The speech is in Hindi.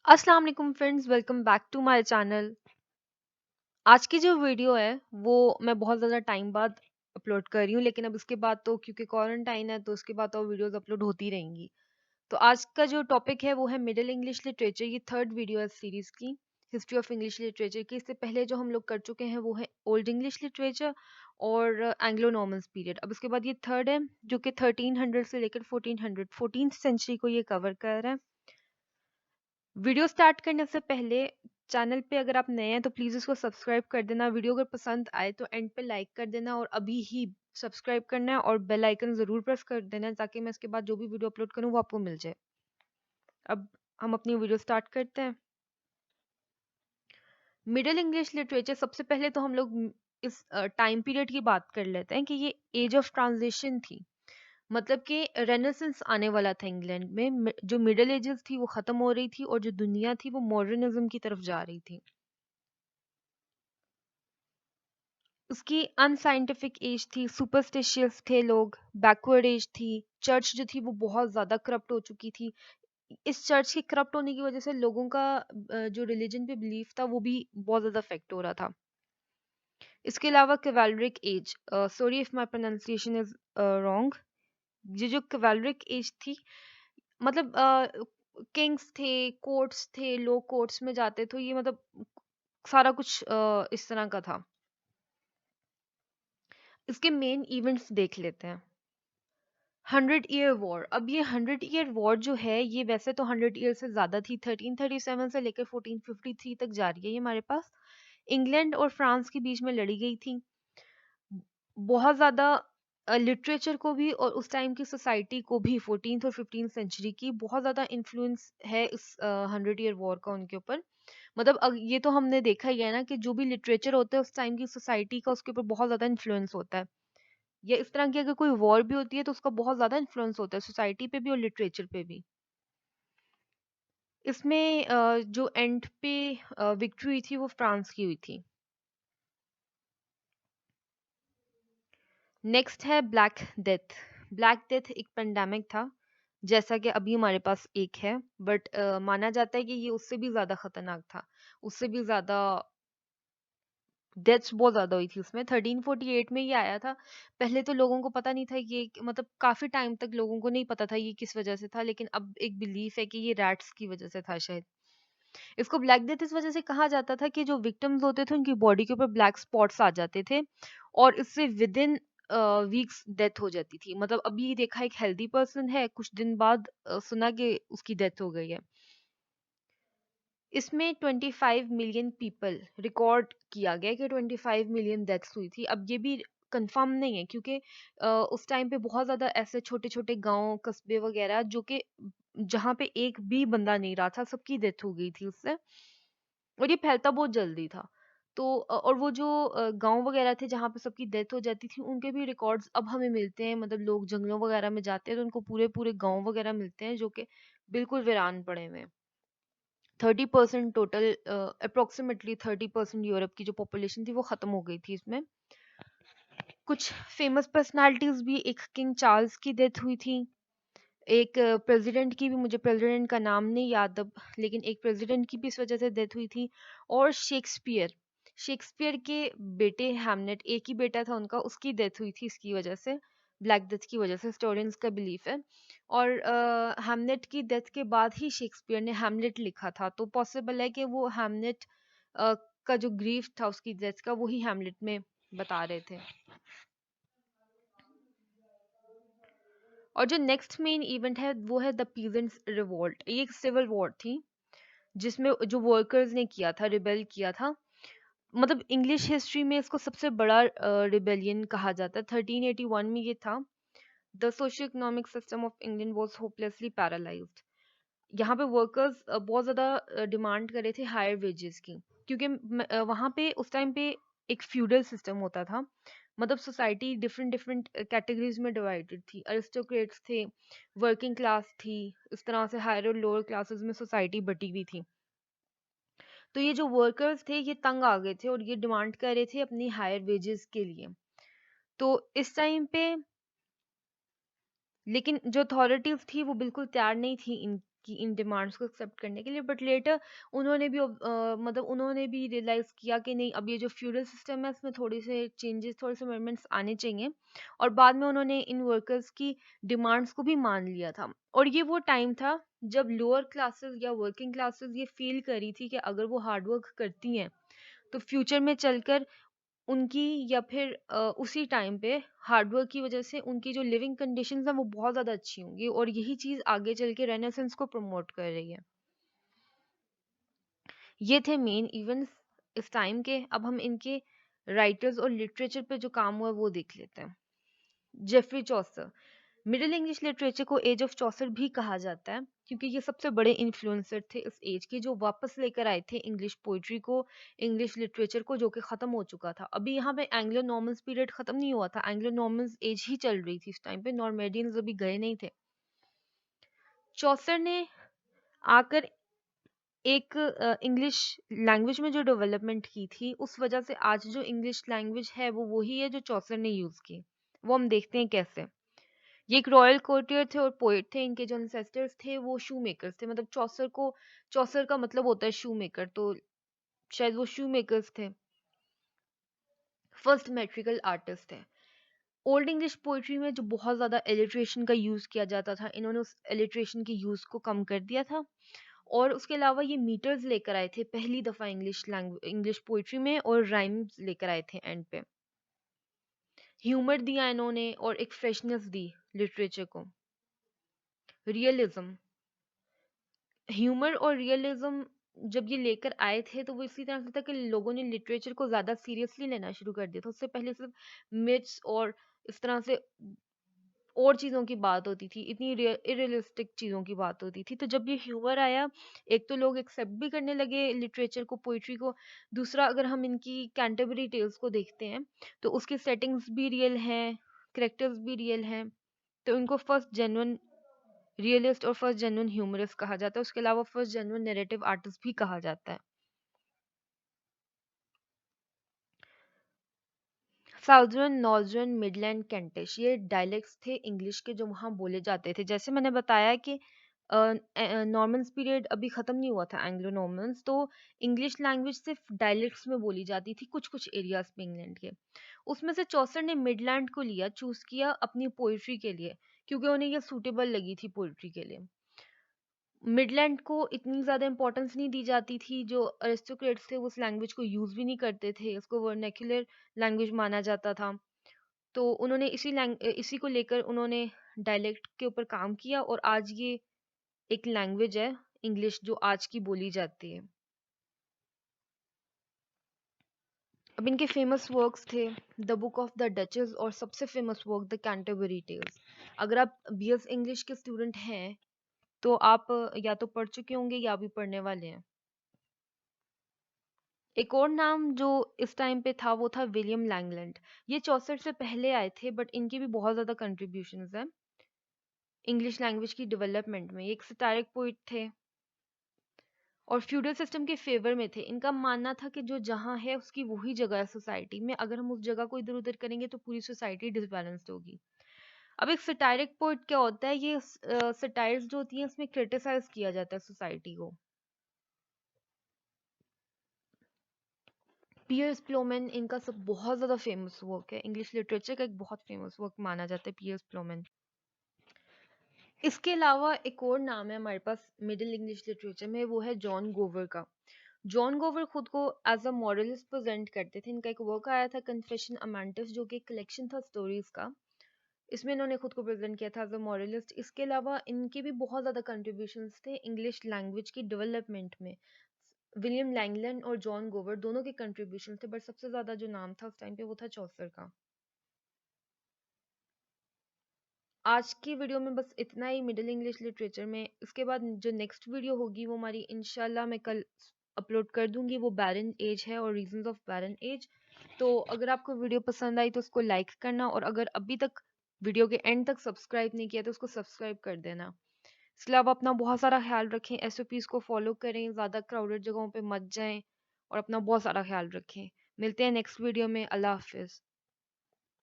अस्सलाम वालेकुम friends, welcome back to my channel. आज की जो वीडियो है वो मैं बहुत ज़्यादा टाइम बाद अपलोड कर रही हूँ, लेकिन अब इसके बाद तो क्योंकि क्वारंटाइन है तो उसके बाद तो वीडियोस अपलोड होती रहेंगी। तो आज का जो टॉपिक है वो है मिडिल इंग्लिश लिटरेचर। ये थर्ड वीडियो है सीरीज की, हिस्ट्री ऑफ इंग्लिश लिटरेचर की। इससे पहले जो हम लोग कर चुके हैं वो है ओल्ड इंग्लिश लिटरेचर और एंग्लो नॉर्मन्स पीरियड। अब उसके बाद ये थर्ड है जो कि 1300 से लेकर 1400 14th सेंचुरी को ये कवर कर रहा है। वीडियो स्टार्ट करने से पहले चैनल पे अगर आप नए हैं तो प्लीज़ इसको सब्सक्राइब कर देना। वीडियो अगर पसंद आए तो एंड पे लाइक कर देना और अभी ही सब्सक्राइब करना है और बेल आइकन ज़रूर प्रेस कर देना है ताकि मैं इसके बाद जो भी वीडियो अपलोड करूँ वो आपको मिल जाए। अब हम अपनी वीडियो स्टार्ट करते हैं। मिडिल इंग्लिश लिटरेचर, सबसे पहले तो हम लोग इस टाइम पीरियड की बात कर लेते हैं कि ये एज ऑफ ट्रांजिशन थी। मतलब कि रेनेसेंस आने वाला था इंग्लैंड में। जो मिडिल एजेस थी वो खत्म हो रही थी और जो दुनिया थी वो मॉडर्निज्म की तरफ जा रही थी। उसकी अनसाइंटिफिक एज थी, सुपरस्टिशियस थे लोग, बैकवर्ड एज थी। चर्च जो थी वो बहुत ज़्यादा करप्ट हो चुकी थी। इस चर्च के करप्ट होने की वजह से लोगों का जो रिलीजन पे बिलीफ था वो भी बहुत ज़्यादा अफेक्ट हो रहा था। इसके अलावा कैवालरिक age, sorry if my pronunciation is wrong. ये जो कैवालरिक एज थी, मतलब किंग्स थे, कोर्ट्स थे, लोग कोर्ट्स में जाते थे, ये मतलब सारा कुछ इस तरह का था। इसके मेन इवेंट्स देख लेते हैं। 100 ईयर वॉर। अब ये 100 ईयर वॉर जो है ये वैसे तो 100 ईयर से ज़्यादा थी, 1337 से लेकर 1453 तक जा रही है ये हमारे पास। इंग्लैंड और फ्रांस के बीच में लड़ी गई थी। बहुत ज़्यादा लिटरेचर को भी और उस टाइम की सोसाइटी को भी, 14th और 15th सेंचुरी की, बहुत ज़्यादा इन्फ्लुएंस है इस 100 ईयर वॉर का उनके ऊपर। मतलब ये तो हमने देखा ही है ना कि जो भी लिटरेचर होता है उस टाइम की सोसाइटी का उसके ऊपर बहुत ज़्यादा इन्फ्लुएंस होता है। या इस तरह की अगर कोई वॉर भी होती है तो उसका बहुत ज़्यादा इन्फ्लुएंस होता है सोसाइटी पे भी और लिटरेचर पे भी। इसमें जो एंड पे विक्ट्री हुई थी वो फ्रांस की हुई थी। नेक्स्ट है ब्लैक डेथ। ब्लैक डेथ एक पेंडेमिक था, जैसा कि अभी हमारे पास एक है, बट माना जाता है कि ये उससे भी ज़्यादा खतरनाक था। उससे भी ज़्यादा डेथ्स बहुत ज़्यादा हुई थी उसमें। 1348 में ये आया था। पहले तो लोगों को पता नहीं था ये, मतलब काफ़ी टाइम तक लोगों को नहीं पता था ये किस वजह से था, लेकिन अब एक बिलीफ है कि ये रैट्स की वजह से था शायद। इसको ब्लैक डेथ इस वजह से कहा जाता था कि जो विक्टिम्स होते थे उनकी बॉडी के ऊपर ब्लैक स्पॉट्स आ जाते थे और इससे विद इन वीक्स डेथ हो जाती थी। मतलब अभी देखा एक हेल्दी पर्सन है, कुछ दिन बाद सुना कि उसकी डेथ हो गई है। इसमें 25 मिलियन पीपल रिकॉर्ड किया गया कि 25 मिलियन डेथ्स हुई थी। अब ये भी कंफर्म नहीं है क्योंकि उस टाइम पे बहुत ज़्यादा ऐसे छोटे-छोटे गाँव, कस्बे वगैरह जो कि जहाँ पे एक भी बंदा नहीं रहा था, सबकी डेथ हो गई थी उससे। और ये फैलता बहुत जल्दी था। तो और वो जो गाँव वगैरह थे जहाँ पे सबकी डेथ हो जाती थी, उनके भी रिकॉर्ड्स अब हमें मिलते हैं। मतलब लोग जंगलों वगैरह में जाते हैं तो उनको पूरे-पूरे गाँव वगैरह मिलते हैं जो कि बिल्कुल वीरान पड़े हुए हैं। 30% टोटल, अप्रोक्सीमेटली 30% यूरोप की जो पॉपुलेशन थी वो खत्म हो गई थी इसमें। कुछ फेमस पर्सनालिटीज भी, एक किंग चार्ल्स की डेथ हुई थी, एक प्रेसिडेंट की भी, मुझे प्रेसिडेंट का नाम नहीं याद अब, लेकिन एक प्रेसिडेंट की भी इस वजह से डेथ हुई थी। और शेक्सपियर, शेक्सपियर के बेटे हैमलेट, एक ही बेटा था उनका, उसकी डेथ हुई थी इसकी वजह से, ब्लैक डेथ की वजह से, हिस्टोरियंस का बिलीफ है। और हैमलेट की डेथ के बाद ही शेक्सपियर ने हैमलेट लिखा था, तो पॉसिबल है कि वो हैमलेट का जो ग्रीफ था उसकी डेथ का वही हैमलेट में बता रहे थे। और जो नेक्स्ट मेन इवेंट है वो है द पीजेंट्स रिवोल्ट। ये एक सिविल वॉर थी जिसमें जो वर्कर्स ने किया था, रिबेल किया था। मतलब इंग्लिश हिस्ट्री में इसको सबसे बड़ा रिबेलियन कहा जाता है। 1381 में ये था। The socio economic system of England was hopelessly paralysed. यहाँ पे वर्कर्स बहुत ज़्यादा डिमांड कर रहे थे हायर वेजेस की, क्योंकि वहाँ पे उस टाइम पे एक फ्यूडल सिस्टम होता था। मतलब सोसाइटी डिफरेंट डिफरेंट कैटेगरीज में डिवाइडेड थी। अरिस्टोक्रेट्स थे, वर्किंग क्लास थी, इस तरह से हायर और लोअर क्लासेस में सोसाइटी बटी हुई थी। तो ये जो वर्कर्स थे ये तंग आ गए थे और ये डिमांड कर रहे थे अपनी हायर वेजेस के लिए। तो इस टाइम पे लेकिन जो अथॉरिटीज थी वो बिल्कुल तैयार नहीं थी इन कि इन डिमांड्स को एक्सेप्ट करने के लिए, बट लेटर उन्होंने भी मतलब उन्होंने भी रियलाइज़ किया कि नहीं, अब ये जो फ्यूडल सिस्टम है इसमें थोड़े से चेंजेस, थोड़े से अमेंडमेंट्स आने चाहिए, और बाद में उन्होंने इन वर्कर्स की डिमांड्स को भी मान लिया था। और ये वो टाइम था जब लोअर क्लासेस या वर्किंग क्लासेस ये फील करी थी कि अगर वो हार्ड वर्क करती हैं तो फ्यूचर में चलकर उनकी, या फिर उसी टाइम पे हार्डवर्क की वजह से उनकी जो लिविंग कंडीशंस हैं वो बहुत ज़्यादा अच्छी होंगी, और यही चीज़ आगे चल के रेनेसेंस को प्रमोट कर रही है। ये थे मेन इवेंट्स इस टाइम के। अब हम इनके राइटर्स और लिटरेचर पे जो काम हुआ है वो देख लेते हैं। Geoffrey Chaucer, middle English literature को एज ऑफ चौसर भी कहा जाता है, क्योंकि ये सबसे बड़े इन्फ्लुएंसर थे इस एज के, जो वापस लेकर आए थे इंग्लिश पोइट्री को, इंग्लिश लिटरेचर को, जो कि खत्म हो चुका था। अभी यहाँ पे एंग्लो नॉर्मन्स पीरियड खत्म नहीं हुआ था, एंग्लो नॉर्मन्स एज ही चल रही थी इस टाइम पे, नॉर्मेडियंस अभी गए नहीं थे। चौसर ने आकर एक इंग्लिश लैंग्वेज में जो डेवलपमेंट की थी, उस वजह से आज जो इंग्लिश लैंग्वेज है वो वही है जो चौसर ने यूज की। वो हम देखते हैं कैसे। ये एक रॉयल कोर्टियर थे और पोएट थे। इनके जो एंसेस्टर्स थे वो शू मेकर्स थे, मतलब चौसर का मतलब होता है शू मेकर, तो शायद वो शू मेकर्स थे। फर्स्ट मेट्रिकल आर्टिस्ट थे। ओल्ड इंग्लिश पोइट्री में जो बहुत ज़्यादा एलिट्रेशन का यूज़ किया जाता था, इन्होंने उस एलिट्रेशन के यूज़ को कम कर दिया था। और उसके अलावा ये मीटर्स लेकर आए थे पहली दफ़ा इंग्लिश पोइट्री में, और राइम्स लेकर आए थे एंड पे। ह्यूमर दिया इन्होंने और एक फ्रेशनेस दी लिटरेचर को। रियलिज्म, ह्यूमर और रियलिज्म जब ये लेकर आए थे तो वो इसी तरह से था कि लोगों ने लिटरेचर को ज़्यादा सीरियसली लेना शुरू कर दिया था। उससे पहले सिर्फ मिथ्स और इस तरह से और चीज़ों की बात होती थी, इतनी इरियलिस्टिक चीज़ों की बात होती थी। तो जब ये ह्यूमर आया, एक तो लोग एक्सेप्ट भी करने लगे लिटरेचर को, पोइट्री को। दूसरा, अगर हम इनकी कैंटरबरी टेल्स को देखते हैं तो उसकी सेटिंग्स भी रियल हैं, करेक्टर्स भी रियल हैं, तो इनको फर्स्ट जेन्युइन रियलिस्ट और फर्स्ट जेन्युइन ह्यूमरिस्ट कहा जाता है। उसके अलावा फर्स्ट जेन्युइन नैरेटिव आर्टिस्ट भी कहा जाता है। साउदर्न, नॉर्दर्न, मिडलैंड, कैंटिश, ये डायलेक्ट्स थे इंग्लिश के जो वहाँ बोले जाते थे। जैसे मैंने बताया कि नॉर्मन्स पीरियड अभी ख़त्म नहीं हुआ था, एंग्लो नॉर्मन्स, तो इंग्लिश लैंग्वेज सिर्फ डायलेक्ट्स में बोली जाती थी कुछ कुछ एरियाज में इंग्लैंड के। उसमें से चौसर ने मिडलैंड को लिया, चूज़ किया अपनी पोइट्री के लिए, क्योंकि उन्हें यह सूटेबल लगी थी पोइट्री के लिए। मिडलैंड को इतनी ज़्यादा इम्पोर्टेंस नहीं दी जाती थी, जो अरिस्टोक्रेट्स थे वो उस लैंग्वेज को यूज़ भी नहीं करते थे, उसको वर्नाक्युलर लैंग्वेज माना जाता था। तो उन्होंने इसी को लेकर उन्होंने डायलेक्ट के ऊपर काम किया, और आज ये एक लैंग्वेज है इंग्लिश जो आज की बोली जाती है। अब इनके फेमस वर्क्स थे the Book of the Duchess, और सबसे famous work the Canterbury Tales. अगर आप बीएस इंग्लिश के स्टूडेंट हैं तो आप या तो पढ़ चुके होंगे या भी पढ़ने वाले हैं। एक और नाम जो इस टाइम पे था वो था विलियम लैंगलैंड। ये चौसर से पहले आए थे, बट इनके भी बहुत ज़्यादा कंट्रीब्यूशंस हैं इंग्लिश लैंग्वेज की डेवलपमेंट में। ये एक सटायरिक पोइट थे और फ्यूडल सिस्टम के फेवर में थे। इनका मानना था कि जो जहाँ है उसकी वही जगह है सोसाइटी में, अगर हम उस जगह को इधर उधर करेंगे तो पूरी सोसाइटी डिसबैलेंस्ड होगी। अब एक सटायरिक पोइट क्या होता है, ये सटायर्स जो होती हैं इसमें क्रिटिसाइज किया जाता है सोसाइटी को। पियर्स प्लोमन, इनका सब बहुत ज़्यादा फेमस वर्क है, इंग्लिश लिटरेचर का एक बहुत फेमस वर्क माना जाता है पियर्स प्लोमन। इसके अलावा एक और नाम है हमारे पास मिडिल इंग्लिश लिटरेचर में, वो है जॉन गोवर का। जॉन गोवर खुद को एज अ मॉरलिस्ट प्रेजेंट करते थे। इनका एक वर्क आया था कन्फेशन अमांटिस, जो कि एक कलेक्शन था स्टोरीज का। इसमें इन्होंने खुद को प्रेजेंट किया था एज अ मॉरलिस्ट। इसके अलावा इनके भी बहुत ज़्यादा कंट्रीब्यूशंस थे इंग्लिश लैंग्वेज की डेवलपमेंट में। विलियम लैंगलैंड और जॉन गोवर दोनों के कंट्रीब्यूशन थे, बट सबसे ज़्यादा जो नाम था उस टाइम पे वो था चौसर का। आज की वीडियो में बस इतना ही मिडिल इंग्लिश लिटरेचर में। इसके बाद जो नेक्स्ट वीडियो होगी वो हमारी इंशाल्लाह मैं कल अपलोड कर दूंगी, वो बैरन एज है और रीजंस ऑफ बैरन एज। तो अगर आपको वीडियो पसंद आई तो उसको लाइक करना, और अगर अभी तक वीडियो के एंड तक सब्सक्राइब नहीं किया तो उसको सब्सक्राइब कर देना। इसके अलावा अपना बहुत सारा ख्याल रखें, एसओपीज़ को फॉलो करें, ज़्यादा क्राउडेड जगहों पे मत जाएं, और अपना बहुत सारा ख्याल रखें। मिलते हैं नेक्स्ट वीडियो में। अल्लाह हाफिज़।